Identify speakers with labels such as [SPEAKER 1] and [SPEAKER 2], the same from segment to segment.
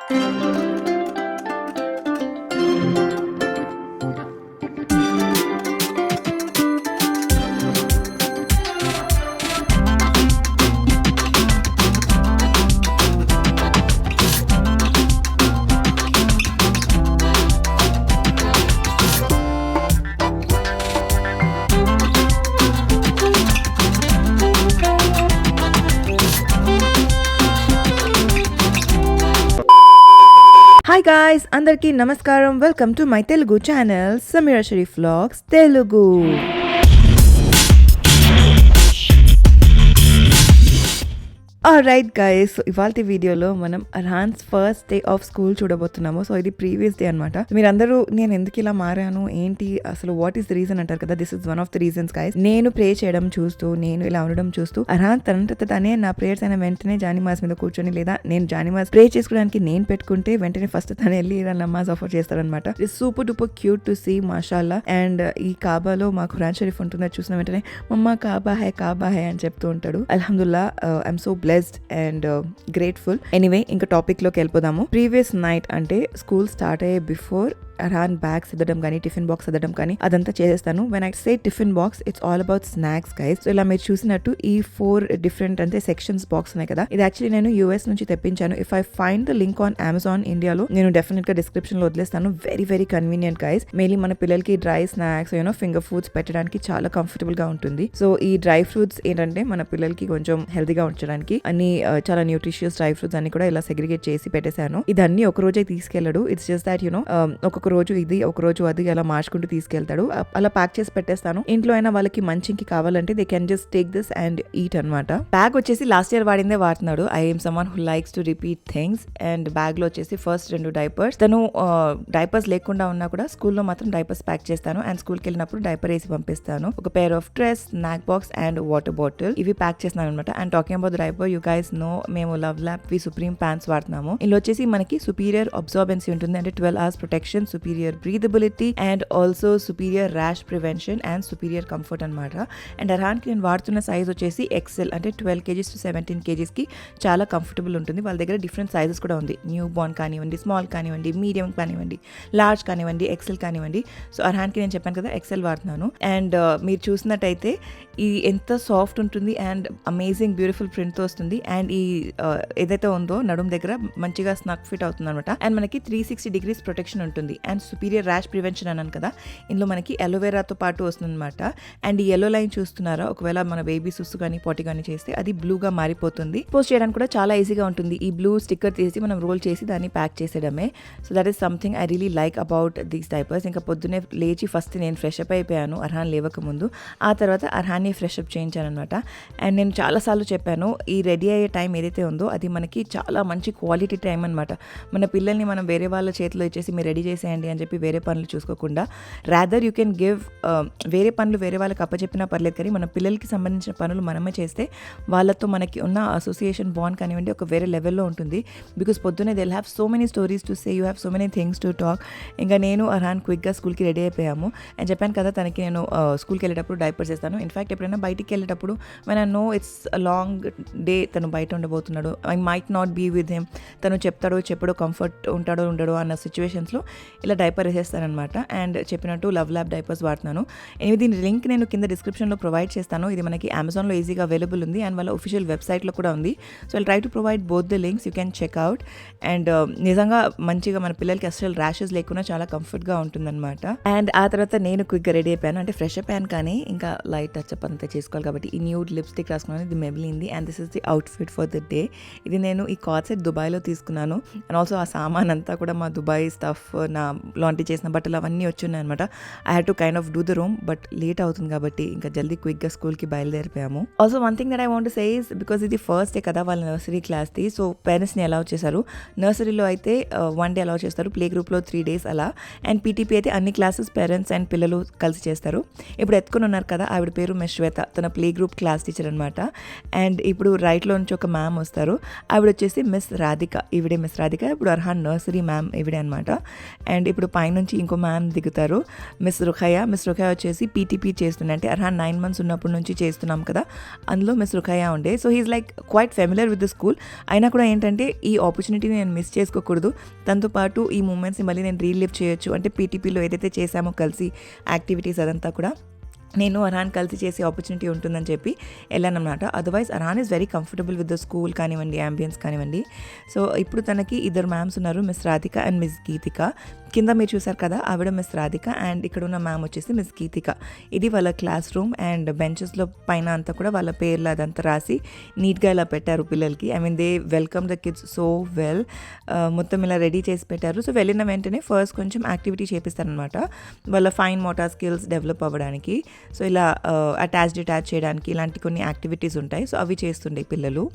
[SPEAKER 1] Hi guys, అందరికీ నమస్కారం. Welcome to my Telugu channel Sameera Sharif vlogs Telugu. Alright guys, ఇవాళ వీడియోలో మనం Arhan's first day of school చూడబోతున్నాము. సో ఇది ప్రీవియస్ డే అనమాట. మీరందరూ నేను ఎందుకు ఇలా మారాను, ఏంటి అసలు, వాట్ ఈస్ ద రీజన్ అంటారు కదా. This is one of the reasons guys. నేను ప్రే చేయడం చూస్తూ, నేను ఇలా ఉండడం చూస్తూ అర్హాన్ తనంత తనే నా ప్రేయర్స్ అయిన వెంటనే జానిమాజ్ మీద కూర్చొని, లేదా నేను జానిమాజ్ ప్రే చేసుకోవడానికి నేను పెట్టుకుంటే వెంటనే ఫస్ట్ తను వెళ్ళి ఇలా నమాజ్ ఆఫర్ చేస్తారనమాట. It's super duper cute to see, మాషాల్లా. అండ్ ఈ కాబాలో మా ఖురాన్ షరీఫ్ ఉంటుందో చూసిన వెంటనే మమ్మా కాబా హై అని చెప్తూ ఉంటాడు. అల్హమ్దుల్లా, I'm so blessed and grateful. Anyway, ఇంకా టాపిక్ లోకి వెళ్ళిపోదాము. ప్రీవియస్ నైట్ అంటే స్కూల్ స్టార్ట్ అయ్యే బిఫోర్ అర్హాన్ బ్యాగ్ సర్దడం కానీ, టిఫిన్ బాక్స్ సర్దడం కానీ అదంతా చేసేస్తాను. When I say tiffin box, it's all about snacks guys. So ఇలా మీరు చూసినట్టు ఈ 4 డిఫరెంట్ అంటే సెక్షన్స్ బాక్స్ ఉన్నాయి కదా. ఇది యాక్చువల్లీ నేను US నుంచి తెప్పించాను. If I find the link on Amazon ఇండియాలో నేను డెఫినెట్ గా డిస్క్రిప్షన్ లో వదిలేస్తాను. Very very convenient guys. Mainly మన పిల్లలకి డ్రై స్నాక్స్, ఫింగర్ ఫుడ్స్ పెట్టడానికి చాలా కంఫర్టబుల్ గా ఉంటుంది. సో ఈ డ్రై ఫ్రూట్స్ ఏంటంటే మన పిల్లలకి కొంచెం హెల్తీగా ఉంచడానికి అన్ని చాలా న్యూట్రిషియస్ డ్రై ఫ్రూట్స్ అన్ని కూడా ఇలా సెగ్రిగేట్ చేసి పెట్టేశాను. ఇదన్నీ ఒక రోజే తీసుకెళ్లాడు. ఇట్స్ జస్ట్ దాట్ ఒక్కొక్క రోజు ఇది, ఒక రోజు అది అలా మార్చుకుంటూ తీసుకెళ్తాడు. అలా ప్యాక్ చేసి పెట్టేస్తాను. ఇంట్లో అయినా వాళ్ళకి మంచికి కావాలంటే they can just take this and eat అనమాట. బ్యాగ్ వచ్చేసి లాస్ట్ ఇయర్ వాడిందే వాడుతున్నాడు. I am someone who likes to repeat things. And bag లో వచ్చేసి ఫస్ట్ 2 డైపర్స్. తను డైపర్స్ లేకుండా ఉన్నా కూడా స్కూల్లో మాత్రం డైపర్స్ ప్యాక్ చేస్తాను. అండ్ స్కూల్కి వెళ్ళినప్పుడు డైపర్ వేసి పంపిస్తాను. ఒక pair of dress, snack box and water bottle ఇవి ప్యాక్ చేస్తున్నాను అనమాట. And talking about diaper, you guys know మేము లవ్ ల్యాబ్ వి సుప్రీం ప్యాంట్స్ వాడుతున్నాము. ఇందులో వచ్చేసి మనకి సుపీరియర్ అబ్జార్బెన్సీ ఉంటుంది. అంటే 12 hours protection, superior breathability and also superior rash prevention and superior comfort అన్నమాట. అండ్ అర్హాన్కి నేను వాడుతున్న సైజ్ వచ్చేసి ఎక్సెల్, అంటే 12 kgs to 17 kgs కి చాలా కంఫర్టబుల్ ఉంటుంది. వాళ్ళ దగ్గర డిఫరెంట్ సైజెస్ కూడా ఉంది. న్యూ బార్న్ కానివ్వండి, స్మాల్ కానివ్వండి, మీడియం కానివ్వండి, లార్జ్ కానివ్వండి, ఎక్సెల్ కానివ్వండి. సో అర్హాన్కి నేను చెప్పాను కదా ఎక్సెల్ వాడుతున్నాను. అండ్ మీరు చూసినట్టయితే ఇది ఎంత సాఫ్ట్ ఉంటుంది అండ్ అమేజింగ్ బ్యూటిఫుల్ ప్రింట్తో వస్తుంది. అండ్ ఈ ఏదైతే ఉందో నడుం దగ్గర మంచిగా స్నక్ ఫిట్ అవుతుంది అనమాట. అండ్ మనకి 360 degrees ప్రొటెక్షన్ ఉంటుంది. అండ్ సుపీరియర్ ర్యాష్ ప్రివెన్షన్ అన్నాను కదా, ఇందులో మనకి అలోవెరాతో పాటు వస్తుంది అనమాట. అండ్ ఈ ఎల్లో లైన్ చూస్తున్నారా, ఒకవేళ మన బేబీ సుస్సు కానీ పొట్టి కానీ చేస్తే అది బ్లూగా మారిపోతుంది. పోస్ట్ చేయడానికి కూడా చాలా ఈజీగా ఉంటుంది. ఈ బ్లూ స్టిక్కర్ తీసి మనం రోల్ చేసి దాన్ని ప్యాక్ చేసేయడమే. So that is something I really like about these diapers. ఇంకా పొద్దున్నే లేచి ఫస్ట్ నేను ఫ్రెష్ అప్ అయిపోయాను అర్హాన్ లేవక ముందు. ఆ తర్వాత అర్హాన్ని ఫ్రెష్ అప్ చేయించాను అనమాట. అండ్ నేను చాలాసార్లు చెప్పాను, ఈ రెడీ అయ్యే టైం ఏదైతే ఉందో అది మనకి చాలా మంచి క్వాలిటీ టైం అనమాట. మన పిల్లల్ని మనం వేరే వాళ్ళ చేతిలో ఇచ్చేసి మీరు రెడీ చేసేయండి అని చెప్పి వేరే పనులు చూసుకోకుండా, రాదర్ యూ కెన్ గివ్ వేరే పనులు వేరే వాళ్ళకి అప్పచెప్పినా పర్లేదు, కానీ మన పిల్లలకి సంబంధించిన పనులు మనమే చేస్తే వాళ్ళతో మనకి ఉన్న అసోసియేషన్ బాండ్ కానివ్వండి ఒక వేరే లెవెల్లో ఉంటుంది. బికాస్ పొద్దున్నే they have so many stories to say, you have so many things to talk. ఇంకా నేను అర్హాన్ క్విక్గా స్కూల్కి రెడీ అయిపోయాము. అండ్ చెప్పాను కదా తనకి నేను స్కూల్కి వెళ్ళేటప్పుడు డైపర్స్ వేస్తాను. ఇన్ఫ్యాక్ట్ ఎప్పుడైనా బయటికి వెళ్ళేటప్పుడు when I know it's long day, తను బయట ఉండబోతున్నాడు, I might not be with him, తను చెప్తాడో చెప్పడో, కంఫర్ట్ ఉంటాడో ఉండడో అన్న సిచ్యువేషన్స్లో ఇలా డైపర్ వేసేస్తానమాట. అండ్ చెప్పినట్టు లవ్ ల్యాబ్ డైపర్స్ వాడుతున్నాను. దీని లింక్ నేను కింద డిస్క్రిప్షన్లో ప్రొవైడ్ చేస్తాను. ఇది మనకి అమెజాన్లో ఈజీగా అవైలబుల్ ఉంది అండ్ వాళ్ళ ఒఫిషియల్ వెబ్సైట్లో కూడా ఉంది. So I'll try to provide both the links, you can check out. And నిజంగా మంచిగా మన పిల్లలకి అసలు ర్యాషెస్ లేకుండా చాలా కంఫర్ట్గా ఉంటుందన్నమాట. అండ్ ఆ తర్వాత నేను క్విక్గా రెడీ అయిపోయాను, అంటే ఫ్రెష్ అయిపోయాను, కానీ ఇంకా లైట్ టచ్అప్ అంతా చేసుకోవాలి కాబట్టి ఈ న్యూడ్ లిప్స్టిక్ రాసుకున్నాను. ఇది మెబిలిన్ది and this is the outfit for the day. ఇది నేను ఈ కార్డ్ సెట్ దుబాయ్లో తీసుకున్నాను. అండ్ ఆల్సో ఆ సామాన్ అంతా కూడా మా దుబాయ్ స్టఫ్, నా లాంటి చేసిన బట్టలు అవన్నీ వచ్చున్నాయి అనమాట. I had to kind of do the room, but late అవుతుంది కాబట్టి ఇంకా జల్దీ క్విక్గా స్కూల్కి బయలుదేరిపోయాము. Also one thing that I want to say is, because ఇది ఫస్ట్ డే కదా వాళ్ళ నర్సరీ క్లాస్ది, సో పేరెంట్స్ని అలౌ చేశారు. నర్సరీలో అయితే 1 day అలౌ చేస్తారు, ప్లే గ్రూప్లో 3 days అలా. అండ్ పీటీపీ అయితే అన్ని క్లాసెస్ పేరెంట్స్ అండ్ పిల్లలు కలిసి చేస్తారు. ఇప్పుడు ఎత్తుకొని ఉన్నారు కదా, ఆవిడ పేరు మిస్ శ్వేత, తన ప్లే గ్రూప్ క్లాస్ టీచర్ అనమాట. అండ్ ఇప్పుడు రైట్లో నుంచి ఒక మ్యామ్ వస్తారు, ఆవిడ వచ్చేసి మిస్ రాధిక. ఈవిడే మిస్ రాధిక, ఇప్పుడు అర్హాన్ నర్సరీ మ్యామ్ ఈవిడే అనమాట. అండ్ ఇప్పుడు పైనుంచి ఇంకో మ్యామ్ దిగుతారు, మిస్ రుఖయ్య వచ్చేసి పీటీపీ చేస్తుండే, అంటే అర్హాన్ 9 months ఉన్నప్పటి నుంచి చేస్తున్నాం కదా, అందులో మిస్ రుఖయ్య ఉండే. So he's like quite familiar with the school. అయినా కూడా ఏంటంటే ఈ ఆపర్చునిటీని నేను మిస్ చేసుకోకూడదు, తనతో పాటు ఈ మూమెంట్స్ని మళ్ళీ నేను రీలివ్ చేయొచ్చు, అంటే పీటీపీలో ఏదైతే చేశామో కలిసి యాక్టివిటీస్ అదంతా కూడా నేను అర్హాన్ కలిసి చేసే ఆపర్చునిటీ ఉంటుందని చెప్పి వెళ్ళానమాట. Otherwise Arhan is very comfortable with the school కానివ్వండి, యాంబియన్స్ కానివ్వండి. సో ఇప్పుడు తనకి 2 మ్యామ్స్ ఉన్నారు, miss Radhika and miss Geetika. కింద మీరు చూసారు కదా, ఆవిడ మిస్ రాధిక అండ్ ఇక్కడ ఉన్న మ్యామ్ వచ్చేసి మిస్ గీతిక. ఇది వాళ్ళ క్లాస్ రూమ్ అండ్ బెంచెస్లో పైన అంతా కూడా వాళ్ళ పేర్లు అదంతా రాసి నీట్గా ఇలా పెట్టారు పిల్లలకి. I mean they welcome the kids so well. మొత్తం ఇలా రెడీ చేసి పెట్టారు. సో వెళ్ళిన వెంటనే ఫస్ట్ కొంచెం యాక్టివిటీ చేపిస్తారనమాట, వాళ్ళ ఫైన్ మోటార్ స్కిల్స్ డెవలప్ అవ్వడానికి. సో ఇలా అటాచ్ చేయడానికి ఇలాంటి కొన్ని యాక్టివిటీస్ ఉంటాయి. సో అవి చేస్తుండే పిల్లలు.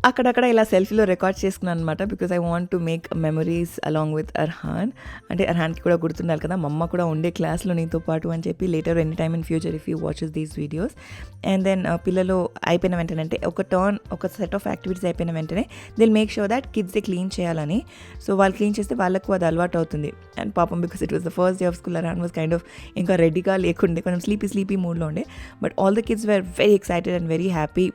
[SPEAKER 1] అక్కడక్కడ ఇలా సెల్ఫీలో రికార్డ్ చేసుకున్నాను అనమాట, because I want to make memories along with Arhan. అంటే అర్హాన్కి కూడా గుర్తుండాలి కదా, మమ్మ కూడా ఉండే క్లాస్లో నీతో పాటు అని చెప్పి, later any time in future if you watches these videos. And then పిల్లలు అయిపోయిన వెంటనే, అంటే ఒక సెట్ ఆఫ్ యాక్టివిటీస్ అయిపోయిన వెంటనే they'll make sure that kids clean చేయాలని. సో వాళ్ళు క్లీన్ చేస్తే వాళ్ళకు అది అలవాటు అవుతుంది. అండ్ పాపం because it was the first day of school, Arhan was kind of ఇంకా రెడీగా లేకుండే, కొంచెం స్లీపీ మూడ్లో ఉండే. But all the kids were very excited and very happy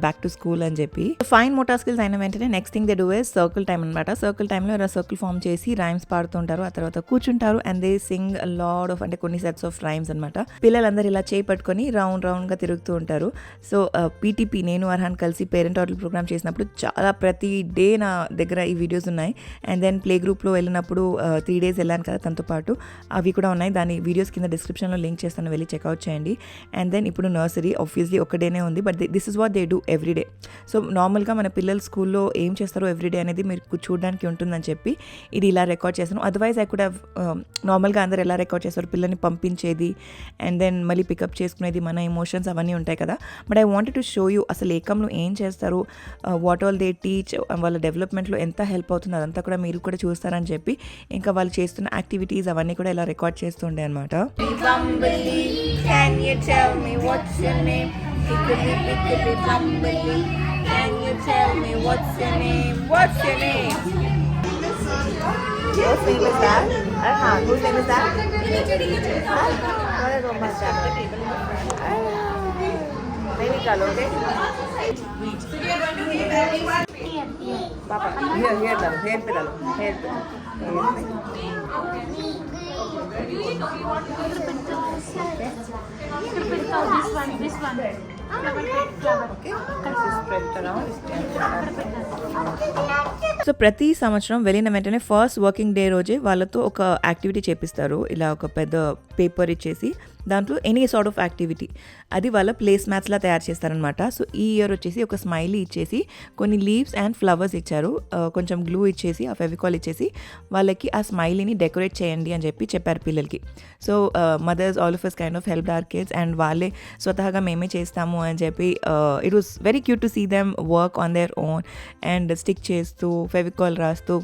[SPEAKER 1] back to school అని చెప్పి. ఫైన్ మోటార్ స్కిల్స్ అయిన వెంటనే next thing they do is circle time అనమాట. సర్కిల్ టైంలో ఇలా సర్కిల్ ఫామ్ చేసి రైమ్స్ పాడుతుంటారు, ఆ తర్వాత కూర్చుంటారు and they Singh lot of, అంటే కొన్ని సెట్స్ ఆఫ్ రైమ్స్ అనమాట. పిల్లలందరూ ఇలా చేయి పట్టుకొని రౌండ్గా తిరుగుతూ ఉంటారు. సో పీటీపీ నేను అర్హాన్ కలిసి పేరెంట్ ఆటల్ ప్రోగ్రామ్ చేసినప్పుడు చాలా ప్రతి డే నా దగ్గర ఈ వీడియోస్ ఉన్నాయి. అండ్ దెన్ ప్లే గ్రూప్లో వెళ్ళినప్పుడు 3 days వెళ్ళాను కదా తనతో పాటు, అవి కూడా ఉన్నాయి. దాని వీడియోస్ కింద డిస్క్రిప్షన్లో లింక్ చేస్తాను, వెళ్ళి చెక్అవుట్ చేయండి. అండ్ దెన్ ఇప్పుడు నర్సరీ ఆబ్వియస్లీ ఒక డేనే ఉంది, but this is what they do everyday. So నార్మల్గా మన పిల్లలు స్కూల్లో ఏం చేస్తారో ఎవ్రీడే అనేది మీరు చూడడానికి ఉంటుందని చెప్పి ఇది ఇలా రికార్డ్ చేస్తాను. అదర్వైజ్ ఐ కుడ్ హ్యావ్ నార్మల్గా అందరు ఎలా రికార్డ్ చేస్తారు, పిల్లల్ని పంపించేది అండ్ దెన్ మళ్ళీ పికప్ చేసుకునేది, మన ఎమోషన్స్ అవన్నీ ఉంటాయి కదా. But I wanted to show you అసలు ఏకంలో ఏం చేస్తారు, వాట్ ఆల్ దే టీచ్, వాళ్ళ డెవలప్మెంట్లో ఎంత హెల్ప్ అవుతుంది అదంతా కూడా మీరు కూడా చూస్తారని చెప్పి ఇంకా వాళ్ళు చేస్తున్న యాక్టివిటీస్ అవన్నీ కూడా ఇలా రికార్డ్ చేస్తుండే అనమాట. Can you tell me what's your name? What's your name? Whose name is that? Whose name is that? Maybe Kaloge. So we are going to be very Papa, here dalo, here pe dalo, here pe. This one. So ప్రతి సంవత్సరం వెళ్ళిన వెంటనే first working day రోజే వాళ్ళతో ఒక activity చేపిస్తారు. ఇలా ఒక పెద్ద పేపర్ ఇచ్చేసి దాంట్లో ఎనీ సార్ట్ ఆఫ్ యాక్టివిటీ, అది వాళ్ళ ప్లేస్ మ్యాథ్స్లా తయారు చేస్తారనమాట. సో ఈ ఇయర్ వచ్చేసి ఒక స్మైలీ ఇచ్చేసి కొన్ని లీవ్స్ అండ్ ఫ్లవర్స్ ఇచ్చారు, కొంచెం గ్లూ ఇచ్చేసి ఆ ఫెవికాల్ ఇచ్చేసి వాళ్ళకి ఆ స్మైలీని డెకరేట్ చేయండి అని చెప్పారు పిల్లలకి. So mothers all of us kind of help our kids and వాళ్ళే స్వతహాగా మేమే చేస్తాము అని చెప్పి it was very cute to see them work on their own and stick చేస్తూ ఫెవికాల్ రాస్తూ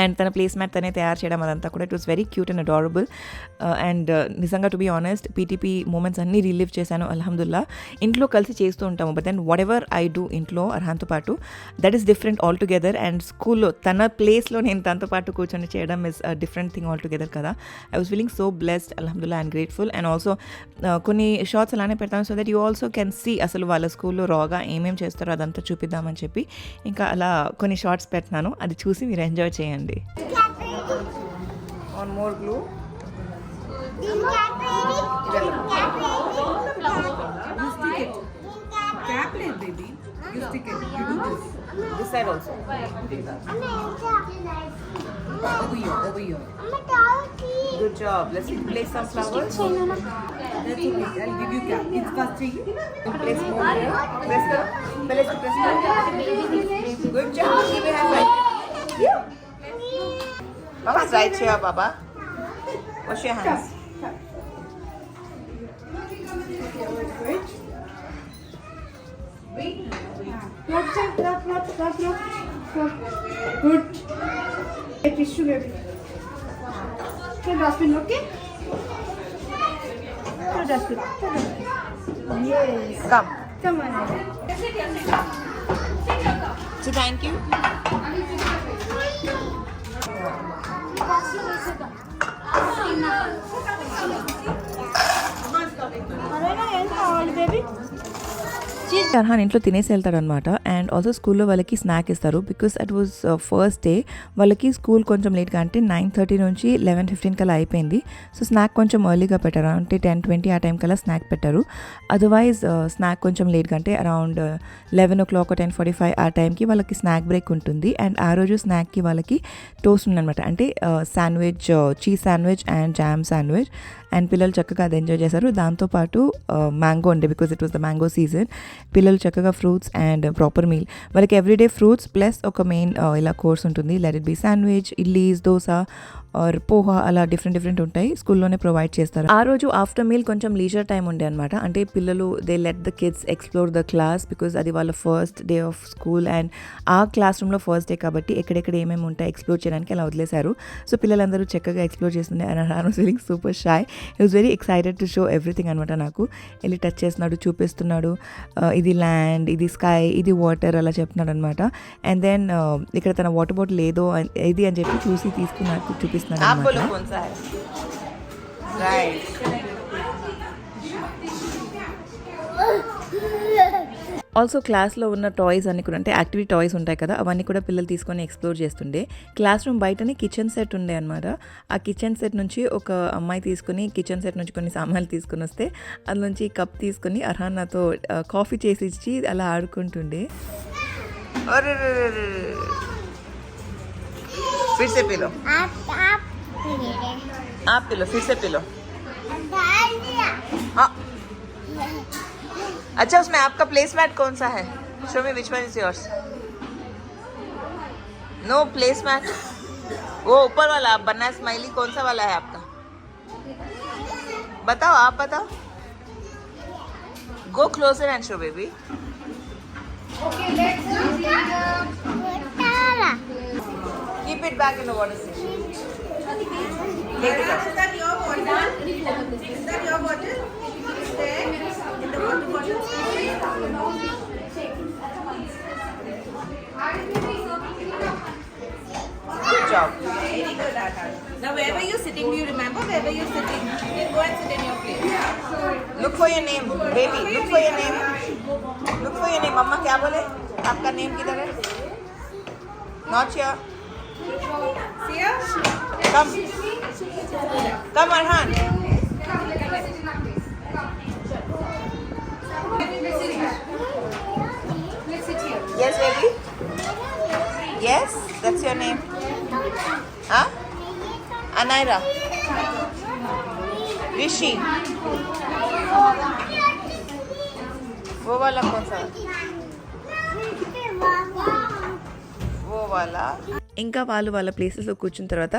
[SPEAKER 1] అండ్ తన ప్లేస్ మ్యాట్ తనే తయారు చేయడం అదంతా కూడా it was very cute and adorable. And నిజంగా to be honest PTP moments అన్నీ రిలీవ్ చేశాను అల్హమ్దుల్లా. ఇంట్లో కలిసి చేస్తూ ఉంటాము, but then whatever I do ఇంట్లో అర్హాన్తో పాటు that is different altogether. And స్కూల్లో తన ప్లేస్లో నేను తనతో పాటు కూర్చొని చేయడం is different thing altogether కదా. I was feeling so blessed అల్హమ్దుల్లా అండ్ గ్రేట్ఫుల్. అండ్ ఆల్సో కొన్ని షార్ట్స్ అలానే పెడతాను so that you also can see అసలు వాళ్ళ స్కూల్లో రాగా ఏమేమి చేస్తారో అదంతా చూపిద్దామని చెప్పి ఇంకా అలా కొన్ని షార్ట్స్ పెట్టినాను, అది చూసి మీరు ఎంజాయ్ చేయండి. On more glue. You stick it. Cap it, baby. You stick it. You do this. This side also. Over here. Good job. Let's place some flowers. That's okay. I'll give you cap. It's first thing. Place more here. Press the. Press the. Good job. Give me a high five. Yeah. Mama's right here, Papa. Wash your hands.
[SPEAKER 2] Good. A tissue, baby. Dustbin, okay? Dustbin. Yes.
[SPEAKER 1] Come.
[SPEAKER 2] Come on.
[SPEAKER 1] So thank you. Arhan ఇంట్లో తినేసి వెళ్తాడు అనమాట. And also స్కూల్లో వాళ్ళకి snack ఇస్తారు because at was first day. వాళ్ళకి school కొంచెం లేట్గా అంటే 9:30 నుంచి 11:15 కల్లా అయిపోయింది. సో స్నాక్ కొంచెం ఎర్లీగా పెట్టారు, అంటే 10:20 ఆ టైం కల్లా స్నాక్ పెట్టారు. అదర్వైజ్ స్నాక్ కొంచెం లేట్గా అంటే అరౌండ్ 11 o'clock 10:45 ఆ టైంకి వాళ్ళకి స్నాక్ బ్రేక్ ఉంటుంది. అండ్ ఆ రోజు స్నాక్కి వాళ్ళకి టోస్ట్ ఉందన్నమాట, అంటే sandwich, cheese sandwich and jam sandwich. And పిల్లలు చక్కగా అది ఎంజాయ్ చేశారు. దాంతోపాటు మ్యాంగో ఉండే, because it was the mango season. పిల్లలు చక్కగా ఫ్రూట్స్ అండ్ ప్రాపర్ మీల్, వాళ్ళకి ఎవ్రీడే ఫ్రూట్స్ ప్లస్ ఒక మెయిన్ ఇలా కోర్స్ ఉంటుంది. Let it be sandwich, idlis, dosa or poha, అలా డిఫరెంట్ ఉంటాయి, స్కూల్లోనే ప్రొవైడ్ చేస్తారు. ఆ రోజు ఆఫ్టర్ మీల్ కొంచెం లీజర్ టైం ఉండే అనమాట, అంటే పిల్లలు they let the kids explore the class because అది వాళ్ళ first day of school. And ఆ క్లాస్ రూమ్లో ఫస్ట్ డే కాబట్టి ఎక్కడెక్కడ ఏమేమి ఉంటాయి ఎక్స్ప్లోర్ చేయడానికి అలా వదిలేశారు. సో పిల్లలందరూ చక్కగా ఎక్స్ప్లోర్ చేస్తుండే. And I was feeling super shy. He was very excited to show everything అనమాట. నాకు వెళ్ళి టచ్ చేస్తున్నాడు, చూపిస్తున్నాడు, ఇది ల్యాండ్, ఇది స్కై, ఇది వాటర్ అలా చెప్తున్నాడు అనమాట. అండ్ దెన్ ఇక్కడ తన వాటర్ బాటిల్ ఏదో ఇది అని చెప్పి చూసి తీసుకున్నాడు, చూపిస్తున్నాడు అనమాట. ఆల్సో క్లాస్లో ఉన్న టాయ్స్ అన్ని కూడా, అంటే యాక్టివిటీ టాయ్స్ ఉంటాయి కదా, అవన్నీ కూడా పిల్లలు తీసుకొని ఎక్స్ప్లోర్ చేస్తుండే. క్లాస్ రూమ్ బయటనే కిచెన్ సెట్ ఉండే అనమాట. ఆ కిచెన్ సెట్ నుంచి ఒక అమ్మాయి తీసుకుని కిచెన్ సెట్ నుంచి కొన్ని సామాన్లు తీసుకుని వస్తే అది నుంచి కప్ తీసుకొని అర్హాన్ నాతో కాఫీ చేసి ఇచ్చి అలా ఆడుకుంటుండే. फिर से पी लो, आप पी लो, फिर से पी लो. हाँ, अच्छा उसमें आपका प्लेस मैट कौन सा है? Show me which one is yours. No place mat, वो ऊपर वाला आप बनना स्माइली, कौन सा वाला है आपका? बताओ, आप बताओ. Go closer and show baby.
[SPEAKER 2] Okay, let's do
[SPEAKER 1] Keep it back in the water station. Take it out.
[SPEAKER 2] Is that your bottle? Is that your bottle? There, in the water bottle.
[SPEAKER 1] Good job.
[SPEAKER 2] Very good, Arhan. Now, where were you sitting? Do you remember where were you sitting? Then go and sit in your place.
[SPEAKER 1] Look for your name, baby. Look for your name. Look for your name. मम्मा क्या बोले? आपका name किधर है? Not here.
[SPEAKER 2] Here?
[SPEAKER 1] Come. Come, Arhan. Yes, baby. Yes, that's your name. Huh? Anaira. Rishi. वो वाला कौन सा? वो वाला. ఇంకా వాళ్ళు వాళ్ళ ప్లేసెస్లో కూర్చున్న తర్వాత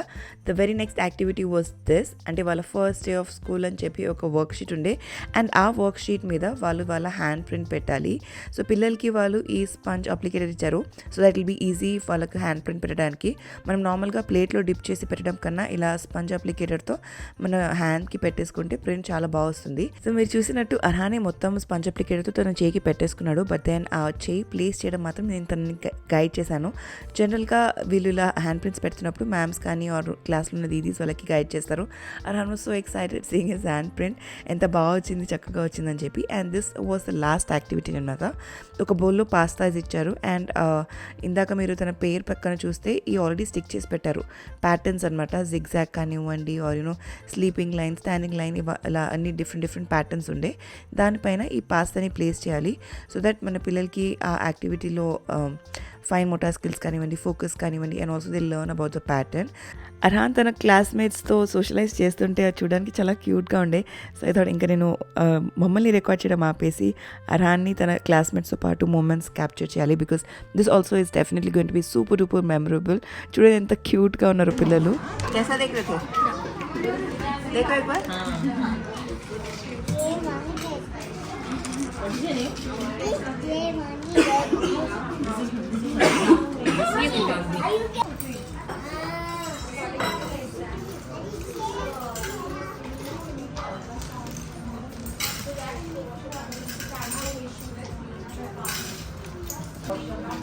[SPEAKER 1] the very next activity was this, అంటే వాళ్ళ ఫస్ట్ డే ఆఫ్ స్కూల్ అని చెప్పి ఒక వర్క్ షీట్ ఉండే. అండ్ ఆ వర్క్ షీట్ మీద వాళ్ళు వాళ్ళ హ్యాండ్ ప్రింట్ పెట్టాలి. సో పిల్లలకి వాళ్ళు ఈ స్పంజ్ అప్లికేటర్ ఇచ్చారు, so that will be easy వాళ్ళకి హ్యాండ్ ప్రింట్ పెట్టడానికి. మనం నార్మల్గా ప్లేట్లో డిప్ చేసి పెట్టడం కన్నా ఇలా స్పంజ్ అప్లికేటర్తో మన హ్యాండ్కి పెట్టేసుకుంటే ప్రింట్ చాలా బాగా వస్తుంది. సో మీరు చూసినట్టు అర్హానే మొత్తం స్పంజ్ అప్లికేటర్తో తన చేయికి పెట్టేసుకున్నాడు. బట్ దెన్ ఆ చేయి ప్లేస్ చేయడం మాత్రం నేను తనని గైడ్ చేశాను. జనరల్గా వీళ్ళు ఇలా హ్యాండ్ ప్రింట్స్ పెడుతున్నప్పుడు మ్యామ్స్ కానీ ఆర్ క్లాస్లో ఉన్న దీదీస్ వాళ్ళకి గైడ్ చేస్తారు. Arhan was so excited seeing his hand print, ఎంత బాగా వచ్చింది, చక్కగా వచ్చిందని చెప్పి. And this was the last activity అన్నమాట. ఒక బౌల్లో పాస్తాస్ ఇచ్చారు. అండ్ ఇందాక మీరు తన పేరు పక్కన చూస్తే ఈ ఆల్రెడీ స్టిక్ చేసి పెట్టారు ప్యాటర్న్స్ అనమాట. జిగ్జాగ్ కానివ్వండి or sleeping line, standing line, ఇలా అన్ని డిఫరెంట్ ప్యాటర్న్స్ ఉండే. దానిపైన ఈ పాస్తాని ప్లేస్ చేయాలి సో దట్ మన పిల్లలకి ఆ యాక్టివిటీలో ఫైన్ మోటార్ స్కిల్స్ కానివ్వండి, ఫోకస్ కానివ్వండి, and also they learn about the pattern. Arhan తన క్లాస్మేట్స్తో సోషలైజ్ చేస్తుంటే అది చూడడానికి చాలా క్యూట్గా ఉండే. సో అయితే ఇంకా నేను మమ్మల్ని రికార్డ్ చేయడం ఆపేసి అర్హాన్ని తన క్లాస్మేట్స్తో పాటు మూమెంట్స్ క్యాప్చర్ చేయాలి because this also is definitely going to be super duper memorable. చూడండి ఎంత క్యూట్గా ఉన్నారు పిల్లలు.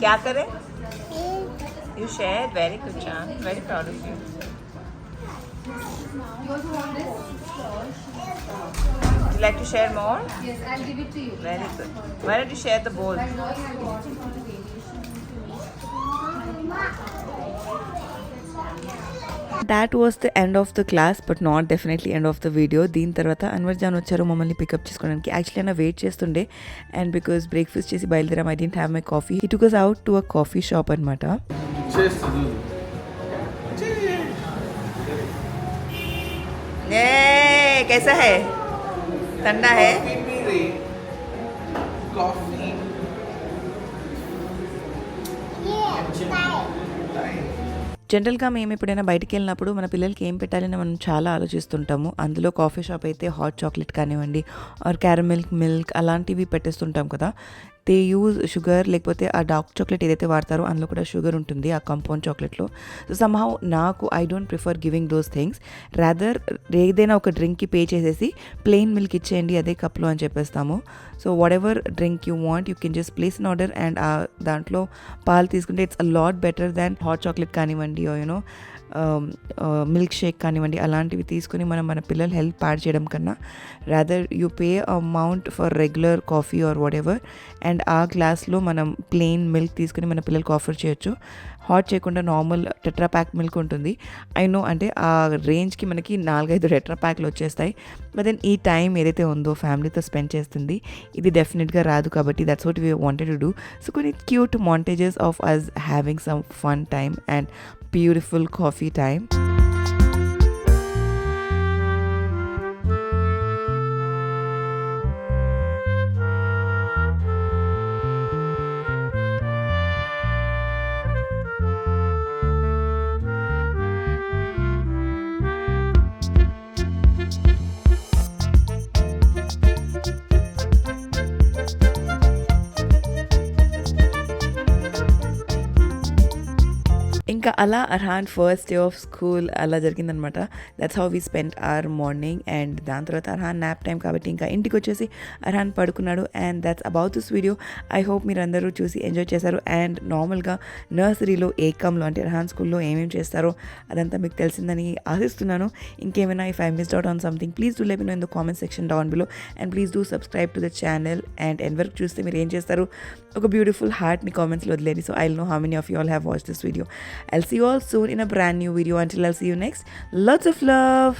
[SPEAKER 2] क्या करें? You shared. Very good, Chan. Very proud of you. Would you like to share more?
[SPEAKER 3] Yes, I'll give it to you.
[SPEAKER 2] Very good. Why don't you share the bowl?
[SPEAKER 1] That was the end of the class but not definitely end of the video. దీని తర్వాత Anwar John వచ్చారు మమ్మల్ని pickup చేసుకోవడానికి. Actually అయినా wait చేస్తుండే and because breakfast చేసి బయలుదేరాం. I didn't have my coffee. He took us out to a coffee shop అనమాట.
[SPEAKER 2] कैसा है? ठंडा है?
[SPEAKER 1] జనరల్గా మేము ఎప్పుడైనా బయటికి వెళ్ళినప్పుడు మన పిల్లలకి ఏం పెట్టాలని మనం చాలా ఆలోచిస్తుంటాము. అందులో కాఫీ షాప్ అయితే హాట్ చాక్లెట్ కానివ్వండి ఆర్ క్యారమిల్ మిల్క్ అలాంటివి పెట్టేస్తుంటాం కదా. దే యూజ్ షుగర్, లేకపోతే ఆ డార్క్ చాక్లెట్ ఏదైతే వాడతారో అందులో కూడా షుగర్ ఉంటుంది ఆ కంపౌండ్ చాక్లెట్లో. సో సమ్హౌ నాకు I don't prefer giving those things. Rather ఏదైనా ఒక డ్రింక్కి పే చేసేసి ప్లెయిన్ మిల్క్ ఇచ్చేయండి అదే కప్లో అని చెప్పేస్తాము. So whatever drink you want you can just place an order and దాంట్లో పాలు తీసుకుంటే it's a lot better than hot chocolate కానివ్వండి యూనో మిల్క్ షేక్ కానివ్వండి అలాంటివి తీసుకుని మనం మన పిల్లల హెల్త్ పాడు చేయడం కన్నా rather you pay amount for regular coffee or what ever and ఆ గ్లాస్లో మనం ప్లెయిన్ మిల్క్ తీసుకుని మన పిల్లలకి ఆఫర్ చేయొచ్చు. హాట్ చేయకుండా నార్మల్ టెట్రా ప్యాక్ మిల్క్ ఉంటుంది. ఐ నో అంటే ఆ రేంజ్కి మనకి 4-5 టెట్రా ప్యాక్లు వచ్చేస్తాయి. బట్ దెన్ ఈ టైం ఏదైతే ఉందో ఫ్యామిలీతో స్పెండ్ చేస్తుంది ఇది డెఫినెట్గా రాదు. కాబట్టి that's what we wanted to do. So కొన్ని cute montages of us having some fun time and beautiful coffee time. ఇంకా అలా Arhan first day of school అలా జరిగిందనమాట. That's how we spend our morning. And దాని తర్వాత అర్హాన్ న్యాప్ టైం కాబట్టి ఇంకా ఇంటికి వచ్చేసి అర్హాన్ పడుకున్నాడు. And that's about this video. I hope మీరు అందరూ చూసి ఎంజాయ్ చేశారు. అండ్ నార్మల్గా నర్సరీలో ఏకంలో అంటే అర్హాన్ స్కూల్లో ఏమేమి చేస్తారో అదంతా మీకు తెలిసిందని ఆశిస్తున్నాను. ఇంకేమైనా if I missed out on something please do let me know in the comment section down below. And please do subscribe to the channel. And end వరకు చూస్తే మీరు ఏం చేస్తారు ఒక బ్యూటిఫుల్ హార్ట్ని కామెంట్స్లో వదిలేండి. So I know how many of you all have watch this video. I'll see you all soon in a brand new video. Until I'll see you next, lots of love.